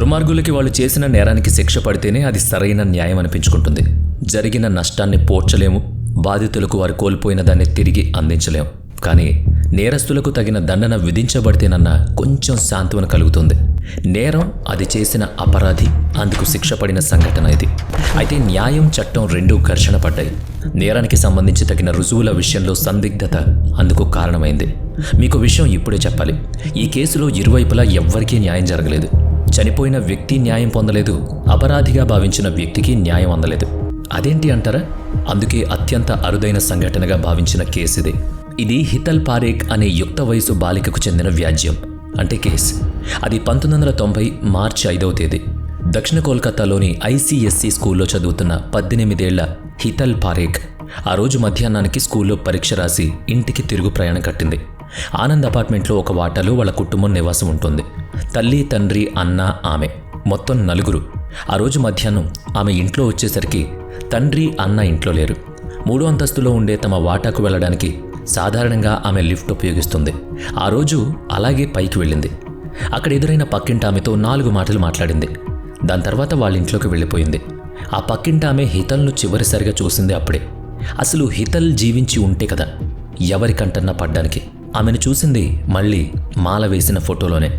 దుర్మార్గులకి వాళ్ళు చేసిన నేరానికి శిక్ష పడితేనే అది సరైన న్యాయం అనిపించుకుంటుంది. జరిగిన నష్టాన్ని పోడ్చలేము, బాధితులకు వారు కోల్పోయిన దాన్ని తిరిగి అందించలేము. కానీ నేరస్తులకు తగిన దండన విధించబడితేనన్న కొంచెం సాంత్వన కలుగుతుంది. నేరం అది చేసిన అపరాధి, అందుకు శిక్ష పడిన సంఘటన ఇది. అయితే న్యాయం, చట్టం రెండూ ఘర్షణ పడ్డాయి. నేరానికి సంబంధించి తగిన రుజువుల విషయంలో సందిగ్ధత అందుకు కారణమైంది. మీకు విషయం ఇప్పుడే చెప్పాలి. ఈ కేసులో ఇరువైపులా ఎవ్వరికీ న్యాయం జరగలేదు. చనిపోయిన వ్యక్తి న్యాయం పొందలేదు, అపరాధిగా భావించిన వ్యక్తికి న్యాయం అందలేదు. అదేంటి అంటారా? అందుకే అత్యంత అరుదైన సంఘటనగా భావించిన కేసు ఇది హితల్ పారేఖ్ అనే యుక్త వయసు బాలికకు చెందిన వ్యాజ్యం, అంటే కేసు. అది 1990 మార్చి 5వ తేదీ దక్షిణ కోల్కతాలోని ICSE స్కూల్లో చదువుతున్న 18 ఏళ్ల హితల్ పారేఖ్ ఆ రోజు మధ్యాహ్నానికి స్కూల్లో పరీక్ష రాసి ఇంటికి తిరుగు ప్రయాణం కట్టింది. ఆనంద్ అపార్ట్మెంట్లో ఒక వాటాలో వాళ్ళ కుటుంబం నివాసం ఉంటుంది. తల్లి, తండ్రి, అన్న, ఆమె, మొత్తం 4. ఆ రోజు మధ్యాహ్నం ఆమె ఇంట్లో వచ్చేసరికి తండ్రి, అన్న ఇంట్లో లేరు. 3వ అంతస్తులో ఉండే తమ వాటాకు వెళ్ళడానికి సాధారణంగా ఆమె లిఫ్ట్ ఉపయోగిస్తుంది. ఆ రోజు అలాగే పైకి వెళ్ళింది. అక్కడ ఎదురైన పక్కింటి ఆమెతో 4 మాటలు మాట్లాడింది. దాని తర్వాత వాళ్ళ ఇంట్లోకి వెళ్ళిపోయింది. ఆ పక్కింటి ఆమె హితల్ను చివరిసారిగా చూసింది అప్పుడే. అసలు హితల్ జీవించి ఉంటే కదా ఎవరికంటన్నా పడ్డానికి. ఆమెను చూసింది మళ్ళీ మాల వేసిన ఫోటోలోనే.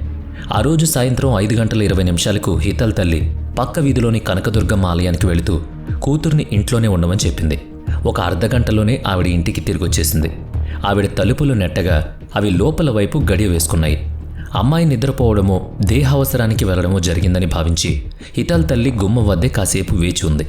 ఆ రోజు సాయంత్రం 5:20 హితల్ తల్లి పక్క వీధిలోని కనకదుర్గమ్మ ఆలయానికి వెళుతూ కూతుర్ని ఇంట్లోనే ఉండమని చెప్పింది. ఒక అర్ధగంటలోనే ఆవిడ ఇంటికి తిరిగొచ్చేసింది. ఆవిడ తలుపులు నెట్టగా అవి లోపల వైపు గడియ వేసుకున్నాయి. అమ్మాయి నిద్రపోవడమో దేహావసరానికి వెళ్లడమో జరిగిందని భావించి హితల్ తల్లి గుమ్మం వద్దే కాసేపు వేచి ఉంది.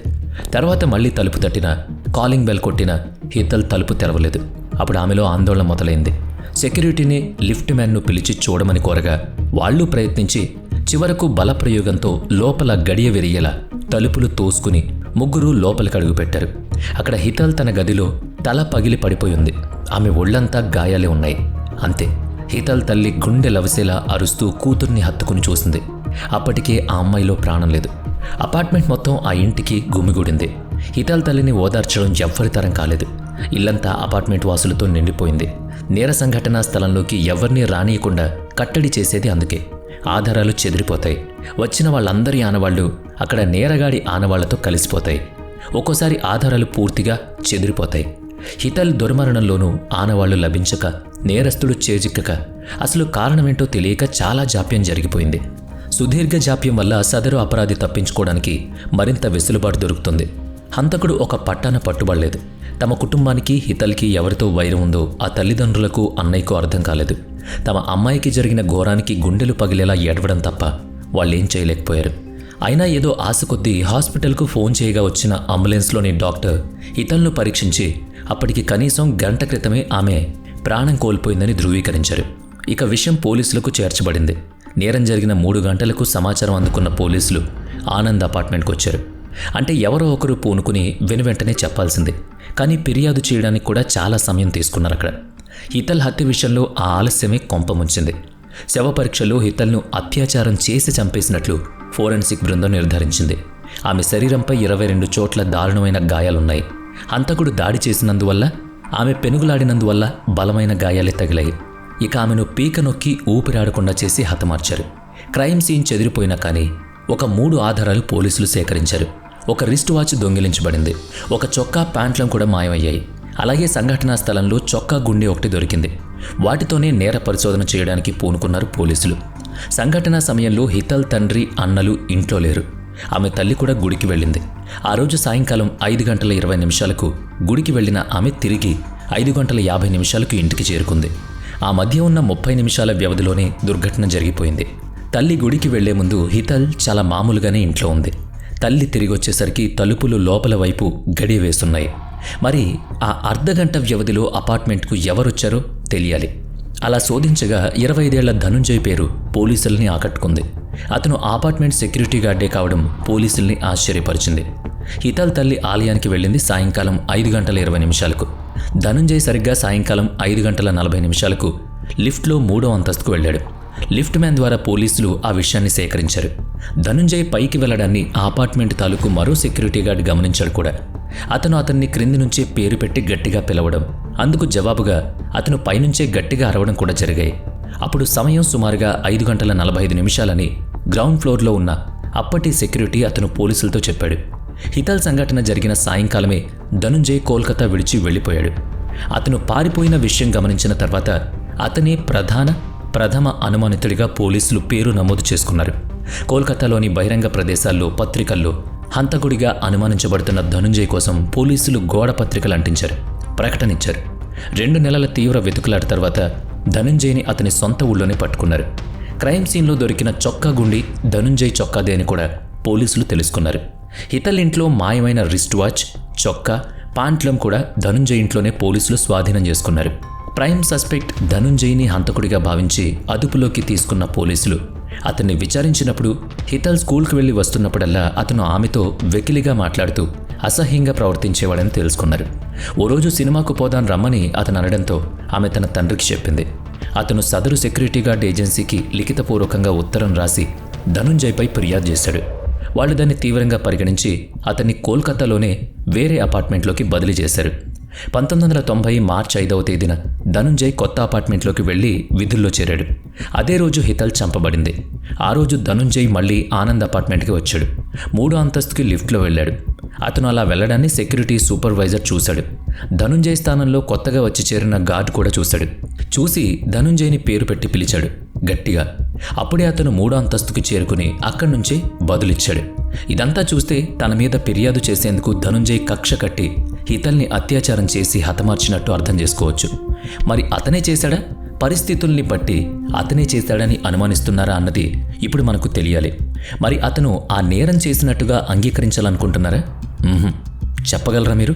తర్వాత మళ్లీ తలుపు తట్టినా, కాలింగ్ బెల్ కొట్టినా హితల్ తలుపు తెరవలేదు. అప్పుడు ఆమెలో ఆందోళన మొదలైంది. సెక్యూరిటీని, లిఫ్ట్ మ్యాన్ను పిలిచి చూడమని కోరగా వాళ్లు ప్రయత్నించి చివరకు బలప్రయోగంతో లోపల గడియ విరియేలా తలుపులు తోసుకుని 3 లోపలికి అడుగుపెట్టారు. అక్కడ హితల్ తన గదిలో తల పగిలి పడిపోయింది. ఆమె ఒళ్లంతా గాయాలే ఉన్నాయి. అంతే, హితల్ తల్లి గుండె లవసేలా అరుస్తూ కూతుర్ని హత్తుకుని చూసింది. అప్పటికే ఆ అమ్మాయిలో ప్రాణం లేదు. అపార్ట్మెంట్ మొత్తం ఆ ఇంటికి గుమిగూడింది. హితల్ తల్లిని ఓదార్చడం ఎవ్వరితరం కాలేదు. ఇల్లంతా అపార్ట్మెంట్ వాసులతో నిండిపోయింది. నేర సంఘటనా స్థలంలోకి ఎవరినీ రానియకుండా కట్టడి చేసేది అందుకే. ఆధారాలు చెదిరిపోతాయి. వచ్చిన వాళ్ళందరి ఆనవాళ్లు అక్కడ నేరగాడి ఆనవాళ్లతో కలిసిపోతాయి. ఒక్కోసారి ఆధారాలు పూర్తిగా చెదిరిపోతాయి. హితల్ దుర్మరణంలోనూ ఆనవాళ్లు లభించక, నేరస్తుడు చేజిక్కక, అసలు కారణమేంటో తెలియక చాలా జాప్యం జరిగిపోయింది. సుదీర్ఘ జాప్యం వల్ల సదరు అపరాధి తప్పించుకోవడానికి మరింత వెసులుబాటు దొరుకుతుంది. హంతకుడు ఒక పట్టాన పట్టుబడలేదు. తమ కుటుంబానికి, హితల్కి ఎవరితో వైరం ఉందో ఆ తల్లిదండ్రులకు, అన్నయ్యకు అర్థం కాలేదు. తమ అమ్మాయికి జరిగిన ఘోరానికి గుండెలు పగిలేలా ఏడవడం తప్ప వాళ్ళేం చేయలేకపోయారు. అయినా ఏదో ఆశ కొద్దీ హాస్పిటల్కు ఫోన్ చేయగా వచ్చిన అంబులెన్స్లోని డాక్టర్ హితల్ను పరీక్షించి అప్పటికి కనీసం గంట క్రితమే ఆమె ప్రాణం కోల్పోయిందని ధృవీకరించారు. ఇక విషయం పోలీసులకు చేర్చబడింది. నేరం జరిగిన 3 గంటలకు సమాచారం అందుకున్న పోలీసులు ఆనంద్ అపార్ట్మెంట్కి వచ్చారు. అంటే ఎవరో ఒకరు పూనుకుని వెనువెంటనే చెప్పాల్సింది. కానీ ఫిర్యాదు చేయడానికి కూడా చాలా సమయం తీసుకున్నారు. అక్కడ హితల్ హత్య విషయంలో ఆ ఆలస్యమే కొంపముంచింది. శవ పరీక్షలో హితల్ను అత్యాచారం చేసి చంపేసినట్లు ఫోరెన్సిక్ బృందం నిర్ధారించింది. ఆమె శరీరంపై 22 చోట్ల దారుణమైన గాయాలున్నాయి. హంతకుడు దాడి చేసినందువల్ల, ఆమె పెనుగులాడినందువల్ల బలమైన గాయాలే తగిలాయి. ఇక ఆమెను పీక నొక్కి ఊపిరాడకుండా చేసి హతమార్చారు. క్రైమ్ సీన్ చెదిరిపోయినా కానీ ఒక 3 ఆధారాలు పోలీసులు సేకరించారు. ఒక రిస్ట్ వాచ్ దొంగిలించబడింది. ఒక చొక్కా, ప్యాంట్లం కూడా మాయమయ్యాయి. అలాగే సంఘటనా స్థలంలో చొక్కా గుండె ఒకటి దొరికింది. వాటితోనే నేర పరిశోధన చేయడానికి పూనుకున్నారు పోలీసులు. సంఘటనా సమయంలో హితల్ తండ్రి, అన్నలు ఇంట్లో లేరు. ఆమె తల్లి కూడా గుడికి వెళ్ళింది. ఆ రోజు సాయంకాలం 5:20 గుడికి వెళ్లిన ఆమె తిరిగి 5:50 ఇంటికి చేరుకుంది. ఆ మధ్య ఉన్న 30 నిమిషాల వ్యవధిలోనే దుర్ఘటన జరిగిపోయింది. తల్లి గుడికి వెళ్లే ముందు హితల్ చాలా మామూలుగానే ఇంట్లో ఉంది. తల్లి తిరిగి వచ్చేసరికి తలుపులు లోపల వైపు గడియ వేస్తున్నాయి. మరి ఆ అర్ధగంట వ్యవధిలో అపార్ట్మెంట్కు ఎవరొచ్చారో తెలియాలి. అలా శోధించగా 25 ఏళ్ల ధనుంజయ్ పేరు పోలీసుల్ని ఆకట్టుకుంది. అతను అపార్ట్మెంట్ సెక్యూరిటీ గార్డే కావడం పోలీసుల్ని ఆశ్చర్యపరిచింది. హితల్ తల్లి ఆలయానికి వెళ్ళింది సాయంకాలం 5:20. ధనుంజయ్ సరిగ్గా సాయంకాలం 5:40 లిఫ్ట్లో 3వ అంతస్తుకు వెళ్ళాడు. లిఫ్ట్ మ్యాన్ ద్వారా పోలీసులు ఆ విషయాన్ని సేకరించారు. ధనుంజయ్ పైకి వెళ్లడాన్ని ఆ అపార్ట్మెంట్ తాలూకు మరో సెక్యూరిటీ గార్డ్ గమనించాడు కూడా. అతన్ని క్రింది నుంచే పేరు పెట్టి గట్టిగా పిలవడం, అందుకు జవాబుగా అతను పైనుంచే గట్టిగా అరవడం కూడా జరిగాయి. అప్పుడు సమయం సుమారుగా 5:45 గ్రౌండ్ ఫ్లోర్లో ఉన్న అప్పటి సెక్యూరిటీ అతను పోలీసులతో చెప్పాడు. హితల్ సంఘటన జరిగిన సాయంకాలమే ధనుంజయ్ కోల్కతా విడిచి వెళ్ళిపోయాడు. అతను పారిపోయిన విషయం గమనించిన తర్వాత అతనే ప్రథమ అనుమానితుడిగా పోలీసులు పేరు నమోదు చేసుకున్నారు. కోల్కతాలోని బహిరంగ ప్రదేశాల్లో, పత్రికల్లో హంతకుడిగా అనుమానించబడుతున్న ధనుంజయ్ కోసం పోలీసులు గోడ పత్రికలు అంటించారు, ప్రకటనిచ్చారు. 2 నెలల తీవ్ర వెతుకులాట తర్వాత ధనుంజయ్ని అతని సొంత ఊళ్ళోనే పట్టుకున్నారు. క్రైమ్ సీన్లో దొరికిన చొక్కా గుండి ధనుంజయ్ చొక్కాదే అని కూడా పోలీసులు తెలుసుకున్నారు. హితల్ ఇంట్లో మాయమైన రిస్ట్ వాచ్, చొక్కా, పాంట్లం కూడా ధనుంజయ్ ఇంట్లోనే పోలీసులు స్వాధీనం చేసుకున్నారు. ప్రైమ్ సస్పెక్ట్ ధనుంజయ్ని హంతకుడిగా భావించి అదుపులోకి తీసుకున్న పోలీసులు అతన్ని విచారించినప్పుడు హితల్ స్కూల్కి వెళ్ళి వస్తున్నప్పుడల్లా అతను ఆమెతో వెకిలిగా మాట్లాడుతూ అసహ్యంగా ప్రవర్తించేవాడని తెలుసుకున్నారు. ఓ రోజు సినిమాకు పోదాం రమ్మని అతను అనడంతో ఆమె తన తండ్రికి చెప్పింది. అతను సదరు సెక్యూరిటీ గార్డ్ ఏజెన్సీకి లిఖితపూర్వకంగా ఉత్తరం రాసి ధనుంజయ్పై ఫిర్యాదు చేశాడు. వాళ్ళు దాన్ని తీవ్రంగా పరిగణించి అతన్ని కోల్కతాలోనే వేరే అపార్ట్మెంట్లోకి బదిలీ చేశారు. 1990 మార్చి 5వ తేదీన ధనుంజయ్ కొత్త అపార్ట్మెంట్లోకి వెళ్లి విధుల్లో చేరాడు. అదే రోజు హితల్ చంపబడింది. ఆ రోజు ధనుంజయ్ మళ్లీ ఆనంద్ అపార్ట్మెంట్కి వచ్చాడు. 3వ అంతస్తుకి లిఫ్ట్లో వెళ్ళాడు. అతను అలా వెళ్లడాన్ని సెక్యూరిటీ సూపర్వైజర్ చూశాడు. ధనుంజయ్ స్థానంలో కొత్తగా వచ్చి చేరిన గార్డ్ కూడా చూశాడు. చూసి ధనుంజయ్ని పేరు పెట్టి పిలిచాడు గట్టిగా. అప్పుడే అతను 3వ అంతస్తుకి చేరుకుని అక్కడి నుంచి బదులిచ్చాడు. ఇదంతా చూస్తే తన మీద ఫిర్యాదు చేసేందుకు ధనుంజయ్ కక్ష కట్టి హితల్ని అత్యాచారం చేసి హతమార్చినట్టు అర్థం చేసుకోవచ్చు. మరి అతనే చేశాడా, పరిస్థితుల్ని బట్టి అతనే చేశాడని అనుమానిస్తున్నారా అన్నది ఇప్పుడు మనకు తెలియాలి. మరి అతను ఆ నేరం చేసినట్టుగా అంగీకరించాలనుకుంటున్నారా? చెప్పగలరా మీరు?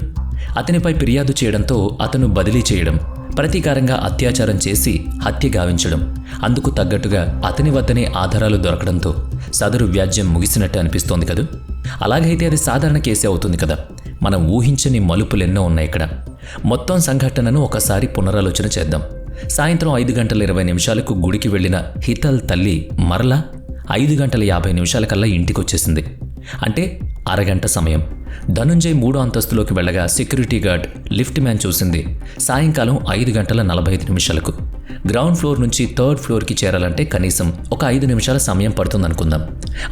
అతనిపై ఫిర్యాదు చేయడంతో అతను బదిలీ చేయడం, ప్రతీకారంగా అత్యాచారం చేసి హత్య గావించడం, అందుకు తగ్గట్టుగా అతని వద్దనే ఆధారాలు దొరకడంతో సదరు వ్యాజ్యం ముగిసినట్టు అనిపిస్తోంది కదా. అలాగైతే అది సాధారణ కేసే అవుతుంది కదా. మనం ఊహించని మలుపులెన్నో ఉన్నాయి ఇక్కడ. మొత్తం సంఘటనను ఒకసారి పునరాలోచన చేద్దాం. సాయంత్రం 5:20 గుడికి వెళ్లిన హితల్ తల్లి మరలా 5:50 ఇంటికొచ్చేసింది. అంటే అరగంట సమయం. ధనుంజయ్ 3వ అంతస్తులోకి వెళ్ళగా సెక్యూరిటీ గార్డ్, లిఫ్ట్ మ్యాన్ చూసింది సాయంకాలం 5:45. గ్రౌండ్ ఫ్లోర్ నుంచి 3rd ఫ్లోర్కి చేరాలంటే కనీసం ఒక 5 నిమిషాల సమయం పడుతుందనుకుందాం.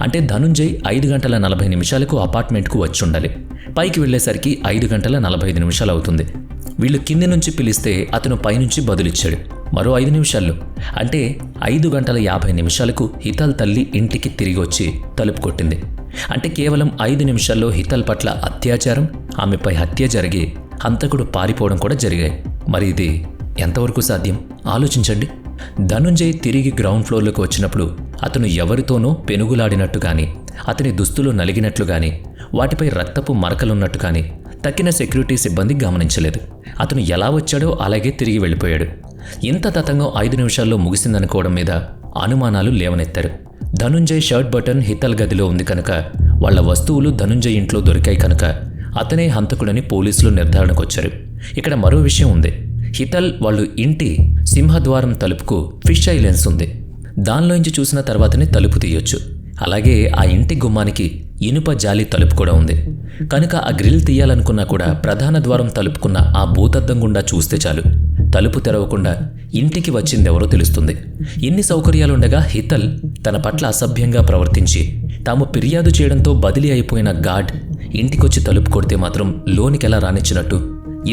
అంటే ధనుంజయ్ 5:40 అపార్ట్మెంట్కు వచ్చి ఉండాలి. పైకి వెళ్లేసరికి 5:45 అవుతుంది. వీళ్ళు కింది నుంచి పిలిస్తే అతను పైనుంచి బదులిచ్చాడు. మరో 5 నిమిషాల్లో, అంటే 5:50 హితల్ తల్లి ఇంటికి తిరిగి వచ్చి తలుపు కొట్టింది. అంటే కేవలం 5 నిమిషాల్లో హితల్ పట్ల అత్యాచారం, ఆమెపై హత్య జరిగి హంతకుడు పారిపోవడం కూడా జరిగాయి. మరి ఇది ఎంతవరకు సాధ్యం ఆలోచించండి. ధనుంజయ్ తిరిగి గ్రౌండ్ ఫ్లోర్లోకి వచ్చినప్పుడు అతను ఎవరితోనో పెనుగులాడినట్టు కానీ, అతని దుస్తులు నలిగినట్లు కానీ, వాటిపై రక్తపు మరకలున్నట్టు కానీ తక్కిన సెక్యూరిటీ సిబ్బంది గమనించలేదు. అతను ఎలా వచ్చాడో అలాగే తిరిగి వెళ్ళిపోయాడు. ఇంత తతంగం 5 నిమిషాల్లో ముగిసిందనుకోవడం మీద అనుమానాలు లేవనెత్తారు. ధనుంజయ్ షర్ట్ బటన్ హితల్ గదిలో ఉంది కనుక, వాళ్ల వస్తువులు ధనుంజయ్ ఇంట్లో దొరికాయి కనుక అతనే హంతకుడని పోలీసులు నిర్ధారణకొచ్చారు. ఇక్కడ మరో విషయం ఉంది. హితల్ వాళ్ళు ఇంటి సింహద్వారం తలుపుకు ఫిష్ ఐ లెన్స్ ఉంది. దానిలోంచి చూసిన తర్వాతనే తలుపు తీయొచ్చు. అలాగే ఆ ఇంటి గుమ్మానికి ఇనుప జాలి తలుపు కూడా ఉంది కనుక ఆ గ్రిల్ తీయాలనుకున్నా కూడా ప్రధాన ద్వారం తలుపుకున్న ఆ భూతద్దం గుండా చూస్తే చాలు. తలుపు తెరవకుండా ఇంటికి వచ్చిందెవరో తెలుస్తుంది. ఇన్ని సౌకర్యాలుండగా హితల్ తన పట్ల అసభ్యంగా ప్రవర్తించి తాము ఫిర్యాదు చేయడంతో బదిలీ అయిపోయిన గార్డ్ ఇంటికొచ్చి తలుపు కొడితే మాత్రం లోనికెలా రానిచ్చినట్టు?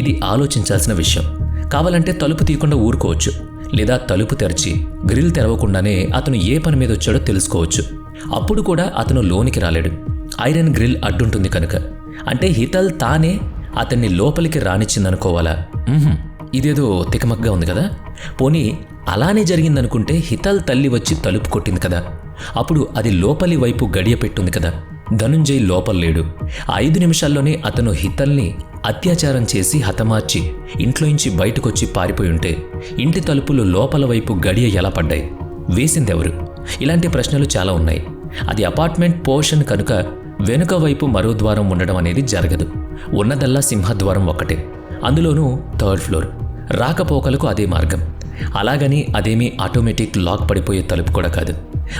ఇది ఆలోచించాల్సిన విషయం. కావాలంటే తలుపు తీయకుండా ఊరుకోవచ్చు, లేదా తలుపు తెరిచి గ్రిల్ తెరవకుండానే అతను ఏ పని మీద వచ్చాడో తెలుసుకోవచ్చు. అప్పుడు కూడా అతను లోనికి రాలేడు. ఐరన్ గ్రిల్ అడ్డుంటుంది కనుక. అంటే హితల్ తానే అతన్ని లోపలికి రానిచ్చిందనుకోవాలా? ఇదేదో తికమక్గా ఉంది కదా. పోనీ అలానే జరిగిందనుకుంటే హితల్ తల్లి వచ్చి తలుపు కొట్టింది కదా, అప్పుడు అది లోపలి వైపు గడియ పెట్టుంది కదా. ధనుంజయ్ లోపల లేడు. 5 నిమిషాల్లోనే అతను హితల్ని అత్యాచారం చేసి హతమార్చి ఇంట్లోంచి బయటకొచ్చి పారిపోయి ఉంటే ఇంటి తలుపులు లోపల వైపు గడియ ఎలా పడ్డాయి? వేసిందెవరు? ఇలాంటి ప్రశ్నలు చాలా ఉన్నాయి. అది అపార్ట్మెంట్ పోర్షన్ కనుక వెనుక వైపు మరో ద్వారం ఉండడం అనేది జరగదు. ఉన్నదల్లా సింహద్వారం ఒక్కటే, అందులోనూ 3rd ఫ్లోర్. రాకపోకలకు అదే మార్గం. అలాగని అదేమీ ఆటోమేటిక్ లాక్ పడిపోయే తలుపు కూడా కాదు.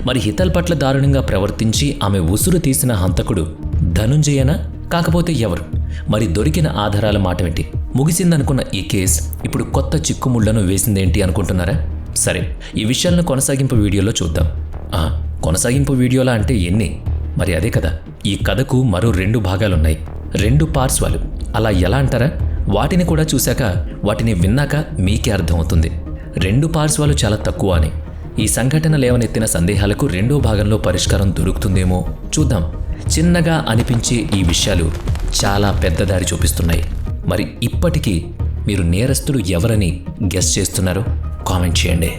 మరి హితల్ పట్ల దారుణంగా ప్రవర్తించి ఆమె ఉసురు తీసిన హంతకుడు ధనుంజయనా, కాకపోతే ఎవరు? మరి దొరికిన ఆధారాల మాటేంటి? ముగిసిందనుకున్న ఈ కేసు ఇప్పుడు కొత్త చిక్కుముళ్లను వేసిందేంటి అనుకుంటున్నారా? సరే, ఈ విషయాలను కొనసాగింపు వీడియోలో చూద్దాం. కొనసాగింపు వీడియోలా అంటే ఎన్ని? మరి అదే కదా. ఈ కథకు మరో 2 భాగాలున్నాయి, 2 పార్శ్వాలు. అలా ఎలా అంటారా? వాటిని కూడా చూశాక, వాటిని విన్నాక మీకే అర్థమవుతుంది 2 పార్శ్వాలు చాలా తక్కువ అని. ఈ సంఘటన లేవనెత్తిన సందేహాలకు 2వ భాగంలో పరిష్కారం దొరుకుతుందేమో చూద్దాం. చిన్నగా అనిపించే ఈ విషయాలు చాలా పెద్ద దారి చూపిస్తున్నాయి. మరి ఇప్పటికీ మీరు నేరస్తుడు ఎవరని గెస్ చేస్తున్నారో కామెంట్ చేయండి.